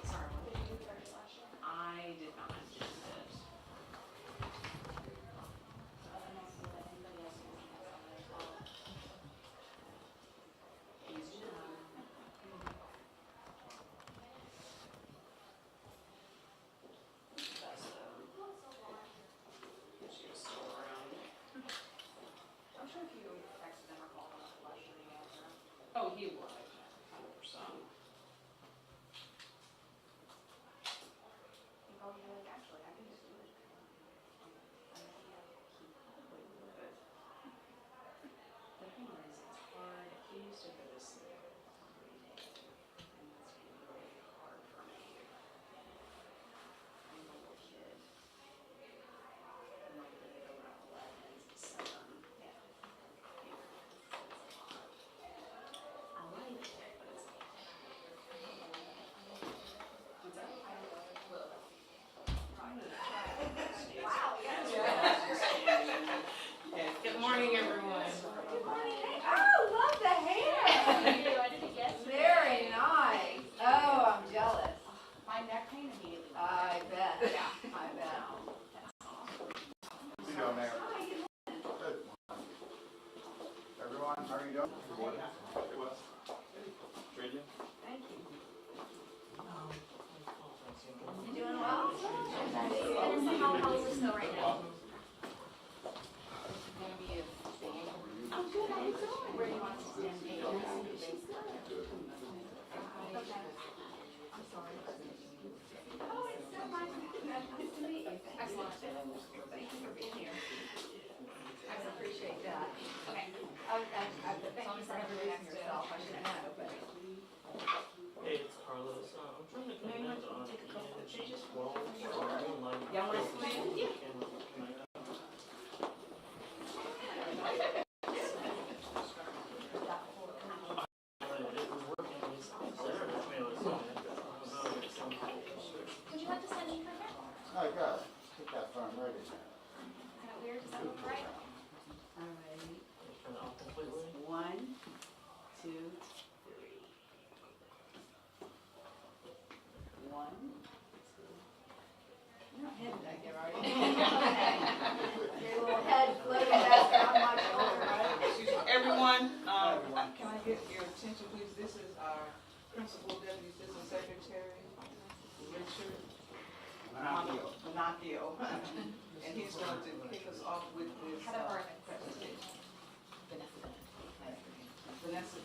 Sorry, what did you do last year? I did not do it. I'm sure if you texted them or called them last year, you answer. Oh, he would, 100%. He probably be like, actually, I can just do it. I don't know, he probably would. The thing is, it's hard. He used to go to sleep every day, and that's really hard for me. I'm a little kid. And like they go around 11, 7. Yeah. I like it, but it's a lot. What's that? I don't know. Look. Wow, good morning, everyone. Good morning. Oh, love the hair. I didn't guess. Very nice. Oh, I'm jealous. My neck pain immediately. I bet. Yeah. I bet. That's awesome. How you doing, Mayor? Hi, good Good. Everyone, how are you doing? Good morning. Hey, Wes. Trade you? Thank you. You doing well? How is this though right now? I'm good. How you doing? Where do you want us to stand? Okay. I'm sorry. Oh, it's so nice to meet you. Excellent. Thank you for being here. I appreciate that. Okay. Thank you for introducing yourself. I should know, but. Hey, it's Carlos. I'm trying to connect on Take a couple of changes. Well, Y'all want to swim? Yeah. Would you like to send me for that? Oh, I got it. Take that phone right in there. Kind of weird. Does that look right? All right. Turn it off completely. 1, 2, 3. 1, 2. You're not headed back there, are you? Your little head floating back on my shoulder, right? Excuse me, everyone, can I get your attention, please? This is our Principal Deputy Assistant Secretary, Richard Monocchio. And he's going to kick us off with this presentation. Vanessa,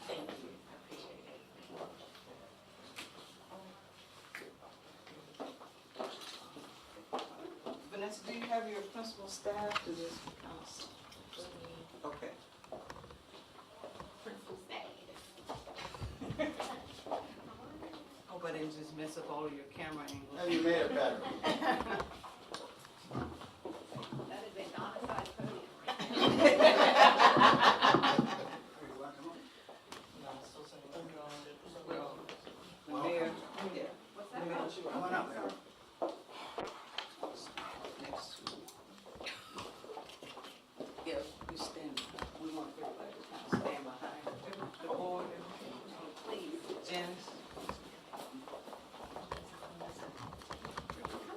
Thank you. I appreciate it. Vanessa, do you have your principal staff to this? Okay. Principal staff. Hope I didn't just mess up all of your camera angles. Oh, you made it better. That is a non-assigned podium. No, I'm still saying. Well, the mayor, yeah. What's The that? mayor, Come on up, Mayor. next. If you stand, we want everybody to kind of stand behind the board. Please, Janice.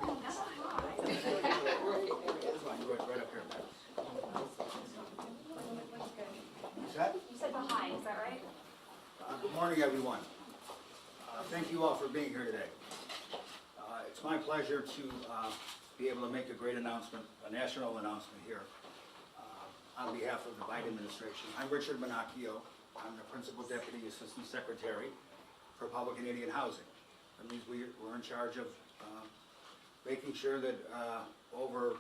Come on, that's high. Right up here, Mayor. What's Set? You said the high, is that right? Good morning, everyone. Thank you all for being here today. It's my pleasure to be able to make a great announcement, a national announcement here on behalf of the Biden administration. I'm Richard Monocchio. I'm the Principal Deputy Assistant Secretary for Public and Indian Housing. That means we're in charge of making sure that over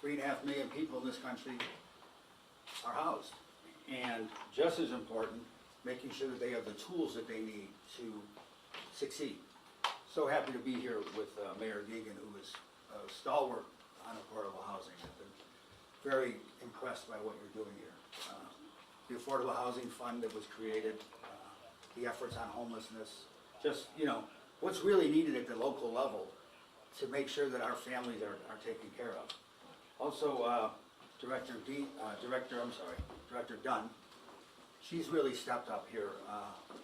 3.5 million people in this country are housed. And just as important, making sure that they have the tools that they need to succeed. So happy to be here with Mayor Deegan, who is a stalwart on affordable housing. I've been very impressed by what you're doing here. The Affordable Housing Fund that was created, the efforts on homelessness, just, what's really needed at the local level to make sure that our families are taken care of. Also, Director Dunn she's really stepped up here.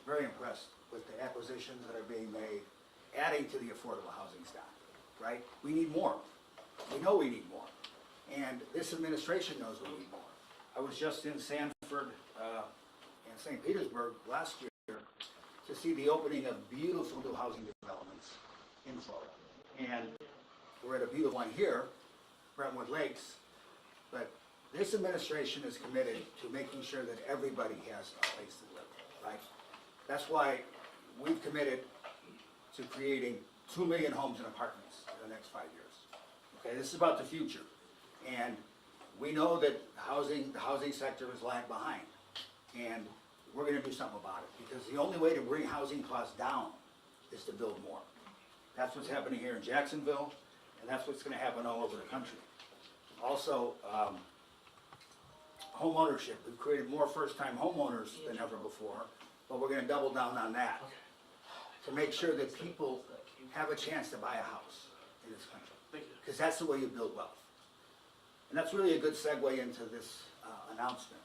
Very impressed with the acquisitions that are being made, adding to the affordable housing stock, right? We need more. We know we need more. And this administration knows we need more. I was just in Sanford and St. Petersburg last year to see the opening of beautiful new housing developments in Florida. And we're at a beautiful one here, Brentwood Lakes, but this administration is committed to making sure that everybody has a place to live, right? That's why we've committed to creating 2 million homes and apartments in the next 5 years. Okay, this is about the future. And we know that the housing sector is lagged behind. And we're gonna do something about it, because the only way to bring housing costs down is to build more. That's what's happening here in Jacksonville, and that's what's gonna happen all over the country. Also, home ownership. We've created more first-time homeowners than ever before, but we're gonna double down on that to make sure that people have a chance to buy a house in this country, because that's the way you build wealth. And that's really a good segue into this announcement,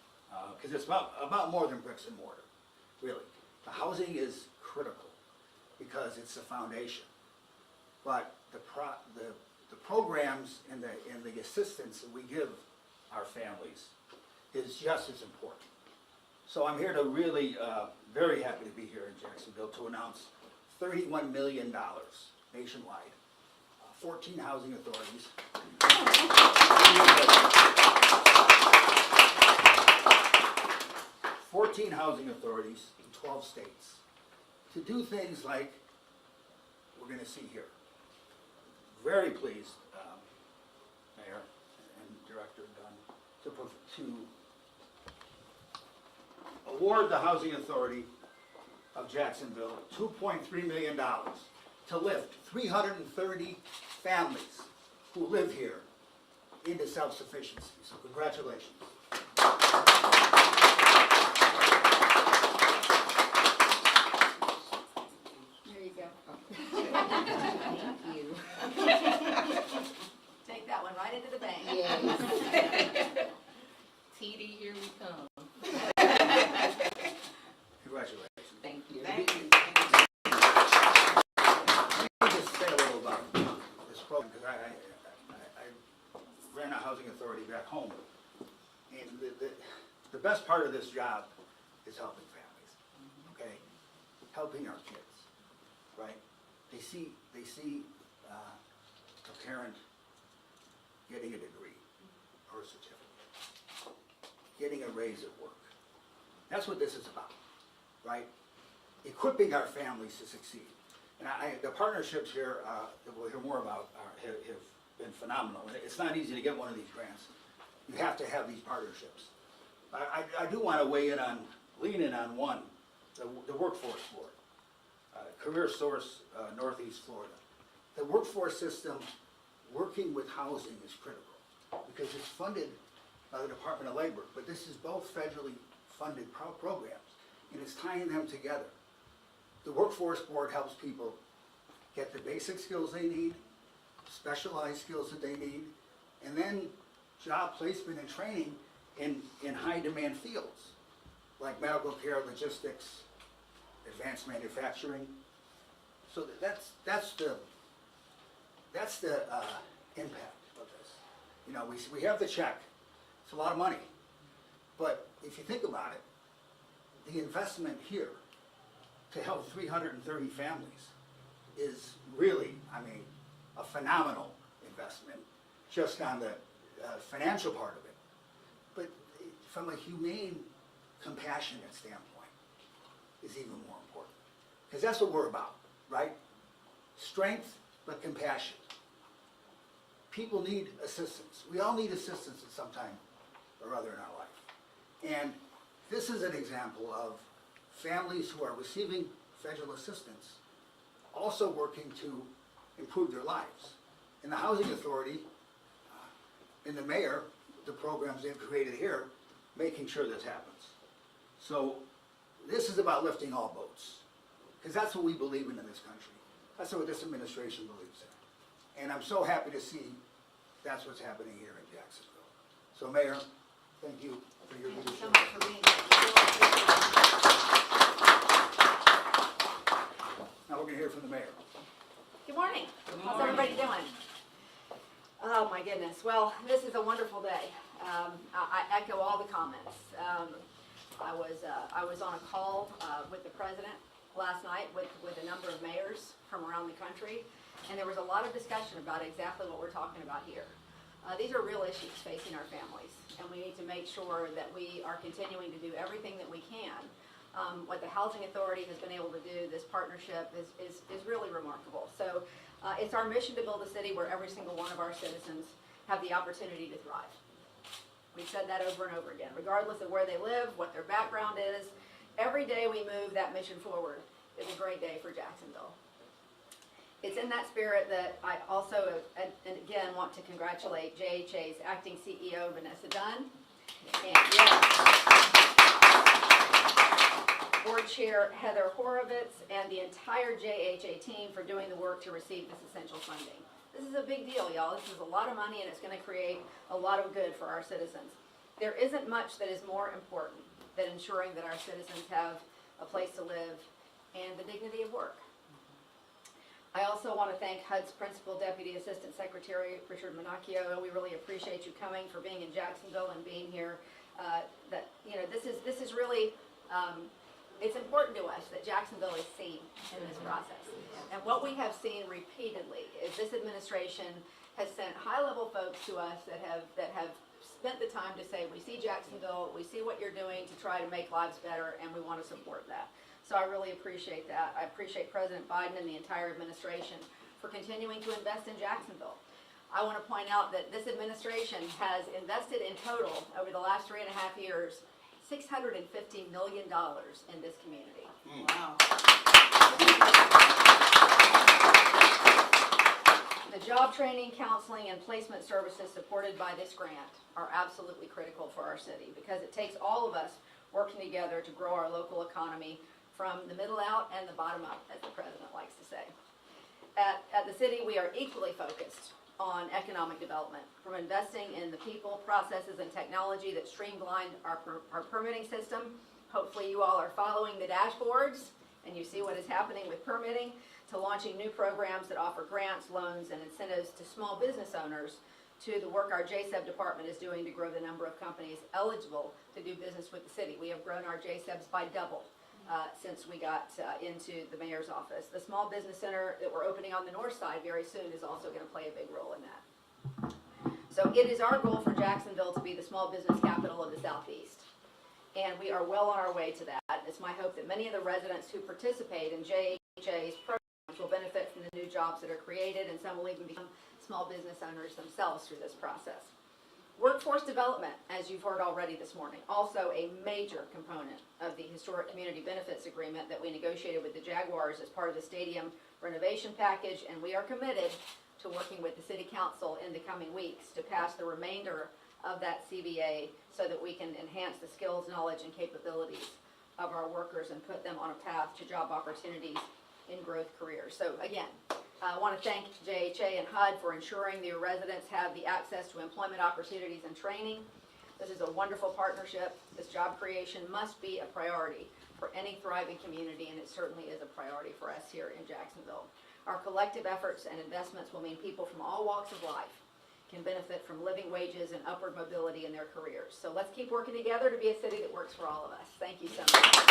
because it's about more than bricks and mortar, really. The housing is critical because it's the foundation, but the programs and the assistance that we give our families is just as important. So I'm here to really, very happy to be here in Jacksonville to announce $31 million nationwide, 14 housing authorities. 14 housing authorities in 12 states to do things like we're going to see here. Very pleased, Mayor and Director Dunn, to award the Housing Authority of Jacksonville $2.3 million to lift 330 families who live here into self-sufficiency. So congratulations. There you go. Thank you. Take that one right into the bank. Yes. TD, here we come. Congratulations. Thank you. Thank you. Let me just say a little about this program, because I ran a housing authority back home. And the best part of this job is helping families, okay? Helping our kids, right? They see a parent getting a degree or a certificate, getting a raise at work. That's what this is about, right? Equipping our families to succeed. And the partnerships here that we'll hear more about have been phenomenal. And it's not easy to get one of these grants. You have to have these partnerships. I do want to lean in on one, the Workforce Board, Career Source, Northeast Florida. The workforce system working with housing is critical because it's funded by the Department of Labor, but this is both federally funded programs, and it's tying them together. The Workforce Board helps people get the basic skills they need, specialized skills that they need, and then job placement and training in high demand fields like medical care, logistics, advanced manufacturing. So that's the impact of this. You know, we have the check. It's a lot of money, but if you think about it, the investment here to help 330 families is really, I mean, a phenomenal investment just on the financial part of it. But from a humane, compassionate standpoint is even more important. Because that's what we're about, right? Strength, but compassion. People need assistance. We all need assistance at some time or other in our life. And this is an example of families who are receiving federal assistance also working to improve their lives. In the Housing Authority, in the mayor, the programs they've created here, making sure this happens. So this is about lifting all boats, because that's what we believe in this country. That's what this administration believes in. And I'm so happy to see that's what's happening here in Jacksonville. So Mayor, Thank you for your Thank you so leadership. much for being here. We really appreciate it. Now we're gonna hear from the mayor. Good morning. How's everybody doing? Oh, my goodness. Well, this is a wonderful day. I echo all the comments. I was on a call with the president last night with a number of mayors from around the country, and there was a lot of discussion about exactly what we're talking about here. These are real issues facing our families, and we need to make sure that we are continuing to do everything that we can. What the Housing Authority has been able to do, this partnership is really remarkable. So it's our mission to build a city where every single one of our citizens have the opportunity to thrive. We've said that over and over again, regardless of where they live, what their background is. Every day we move that mission forward is a great day for Jacksonville. It's in that spirit that I also, and again, want to congratulate JHA's acting CEO, Vanessa Dunn, and Board Chair Heather Horovitz, and the entire JHA team for doing the work to receive this essential funding. This is a big deal, y'all. This is a lot of money, and it's going to create a lot of good for our citizens. There isn't much that is more important than ensuring that our citizens have a place to live and the dignity of work. I also want to thank HUD's Principal Deputy Assistant Secretary, Richard Monocchio. We really appreciate you coming, for being in Jacksonville and being here. This is really, it's important to us that Jacksonville is seen in this process. And what we have seen repeatedly is this administration has sent high-level folks to us that have spent the time to say, we see Jacksonville, we see what you're doing to try to make lives better, and we want to support that. So I really appreciate that. I appreciate President Biden and the entire administration for continuing to invest in Jacksonville. I want to point out that this administration has invested in total over the last 3.5 years $650 million in this community. Wow. The job training, counseling, and placement services supported by this grant are absolutely critical for our city, because it takes all of us working together to grow our local economy from the middle out and the bottom up, as the president likes to say. At the city, we are equally focused on economic development, from investing in the people, processes, and technology that streamlined our permitting system. Hopefully you all are following the dashboards and you see what is happening with permitting, to launching new programs that offer grants, loans, and incentives to small business owners, to the work our JSEB department is doing to grow the number of companies eligible to do business with the city. We have grown our JSEBs by double since we got into the mayor's office. The small business center that we're opening on the north side very soon is also going to play a big role in that. So it is our goal for Jacksonville to be the small business capital of the Southeast. And we are well on our way to that. It's my hope that many of the residents who participate in JHA's programs will benefit from the new jobs that are created, and some will even become small business owners themselves through this process. Workforce development, as you've heard already this morning, also a major component of the Historic Community Benefits Agreement that we negotiated with the Jaguars as part of the stadium renovation package, and we are committed to working with the City Council in the coming weeks to pass the remainder of that CBA so that we can enhance the skills, knowledge, and capabilities of our workers and put them on a path to job opportunities in growth careers. So again, I want to thank JHA and HUD for ensuring their residents have the access to employment opportunities and training. This is a wonderful partnership. This job creation must be a priority for any thriving community, and it certainly is a priority for us here in Jacksonville. Our collective efforts and investments will mean people from all walks of life can benefit from living wages and upward mobility in their careers. So let's keep working together to be a city that works for all of us. Thank you so much.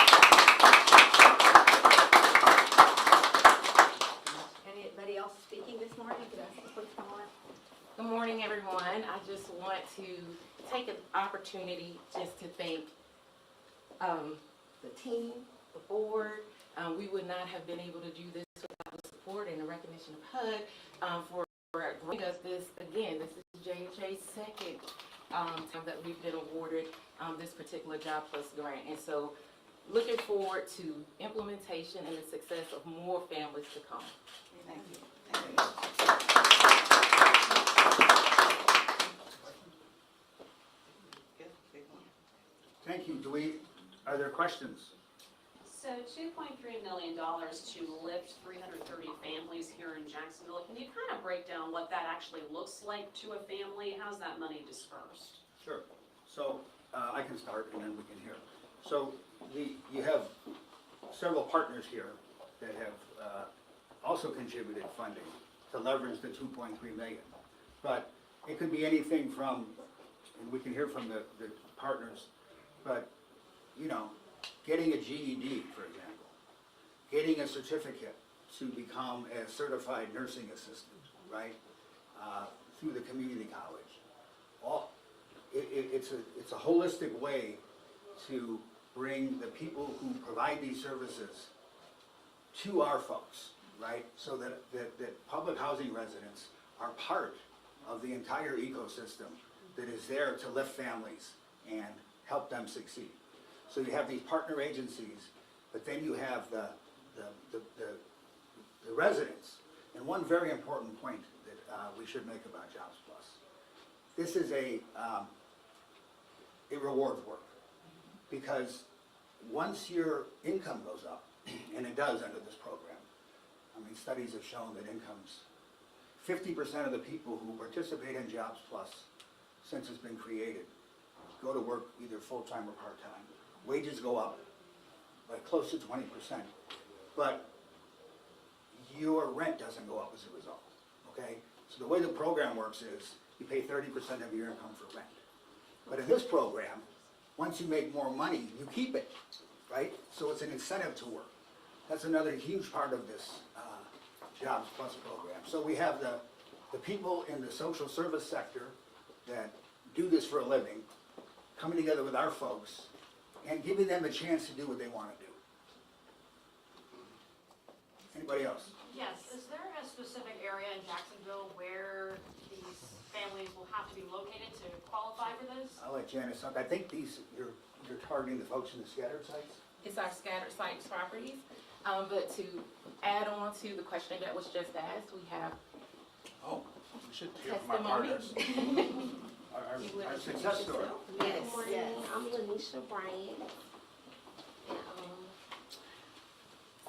Anybody else speaking this morning? Could I ask the clerk to come on? Good morning, everyone. I just want to take an opportunity just to thank the team, the board. We would not have been able to do this without the support and the recognition of HUD for giving us this. Again, this is JHA's second time that we've been awarded this particular Job Plus grant. And so looking forward to implementation and the success of more families to come. Thank you. Thank you. Thank you. Are there questions? So $2.3 million to lift 330 families here in Jacksonville. Can you kind of break down what that actually looks like to a family? How's that money dispersed? Sure. So I can start and then we can hear. So you have several partners here that have also contributed funding to leverage the 2.3 million. But it could be anything from, and we can hear from the partners, but, you know, getting a GED, for example, getting a certificate to become a certified nursing assistant, right, through the community college. It's a holistic way to bring the people who provide these services to our folks, right? So that public housing residents are part of the entire ecosystem that is there to lift families and help them succeed. So you have these partner agencies, but then you have the residents. And one very important point that we should make about Jobs Plus. This is it rewards work. Because once your income goes up, and it does under this program, I mean, studies have shown that incomes, 50% of the people who participate in Jobs Plus since it's been created go to work either full-time or part-time. Wages go up by close to 20%, but your rent doesn't go up as a result, okay? So the way the program works is you pay 30% of your income for rent. But in this program, once you make more money, you keep it, right? So it's an incentive to work. That's another huge part of this Jobs Plus program. So we have the people in the social service sector that do this for a living, coming together with our folks and giving them a chance to do what they want to do. Anybody else? Yes, is there a specific area in Jacksonville where these families will have to be located to qualify for this? I'll let Janice talk. I think you're targeting the folks in the scattered sites? It's our scattered site properties. But to add on to the question that was just asked, we have Oh, we should hear from our testimony. partners. Our success story. Yes. Good morning, I'm Lanisha Bryant. And,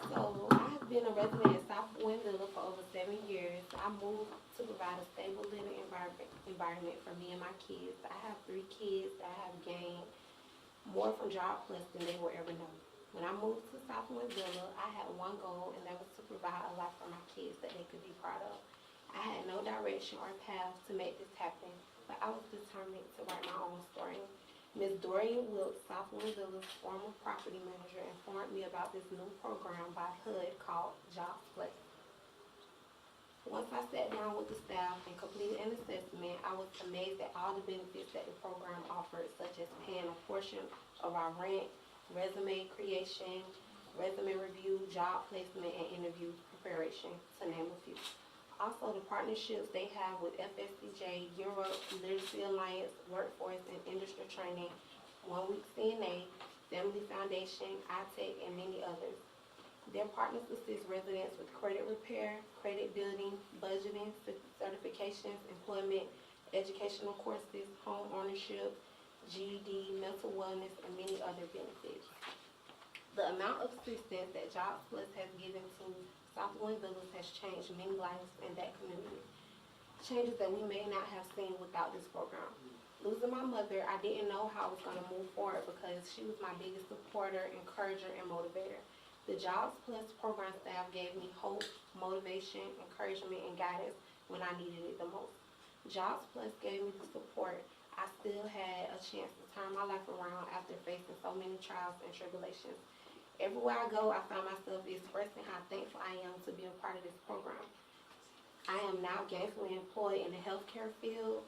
so I have been a resident in South Windsor for over 7 years. I moved to provide a stable living environment for me and my kids. I have 3 kids that have gained more from Job Plus than they will ever know. When I moved to South Windsor, I had one goal, and that was to provide a life for my kids that they could be proud of. I had no direction or path to make this happen, but I was determined to write my own story. Ms. Dorian Wilkes, South Windsor's former property manager, informed me about this new program by HUD called Jobs Plus. Once I sat down with the staff and completed an assessment, I was amazed at all the benefits that the program offered, such as paying a portion of our rent, resume creation, resume review, job placement, and interview preparation, to name a few. Also, the partnerships they have with FSCJ, Europe, Literacy Alliance, Workforce and Industry Training, 1 Week CNA, Family Foundation, iTech, and many others. Their partners assist residents with credit repair, credit building, budgeting, certifications, employment, educational courses, home ownership, GED, mental wellness, and many other benefits. The amount of assistance that Jobs Plus has given to South Windsor has changed many lives in that community. Changes that we may not have seen without this program. Losing my mother, I didn't know how I was going to move forward because she was my biggest supporter, encourager, and motivator. The Jobs Plus program staff gave me hope, motivation, encouragement, and guidance when I needed it the most. Jobs Plus gave me the support. I still had a chance to turn my life around after facing so many trials and tribulations. Everywhere I go, I find myself expressing how thankful I am to be a part of this program. I am now gainfully employed in the healthcare field.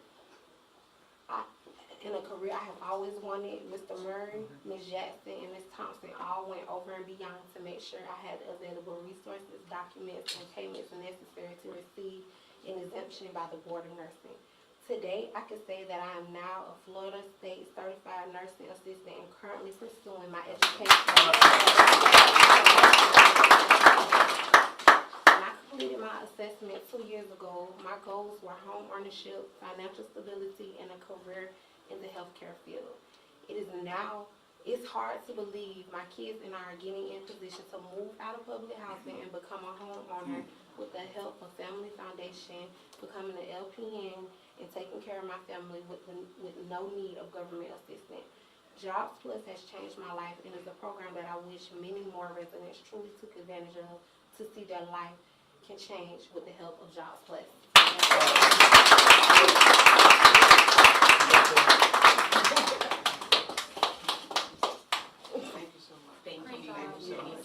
In a career I have always wanted. Mr. Murray, Ms. Jackson, and Ms. Thompson all went over and beyond to make sure I had the available resources, documents, and payments necessary to receive an exemption by the Board of Nursing. Today, I can say that I am now a Florida State Certified Nursing Assistant and currently pursuing my education. When I completed my assessment 2 years ago, my goals were home ownership, financial stability, and a career in the healthcare field. It's hard to believe my kids and I are getting in position to move out of public housing and become a homeowner with the help of Family Foundation, becoming an LPN, and taking care of my family with no need of government assistance. Jobs Plus has changed my life and is a program that I wish many more residents truly took advantage of to see their life can change with the help of Jobs Plus. Thank you so much. Thank Great you. job.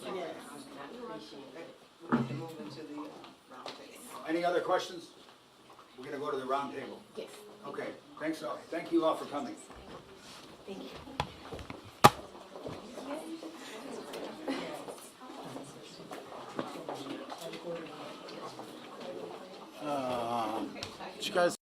Thank you. Yes. I appreciate it. We need to move into the round table. Any other questions? We're gonna go to the round table. Yes, Okay, thanks all, thank you all for coming. thank you. Did you guys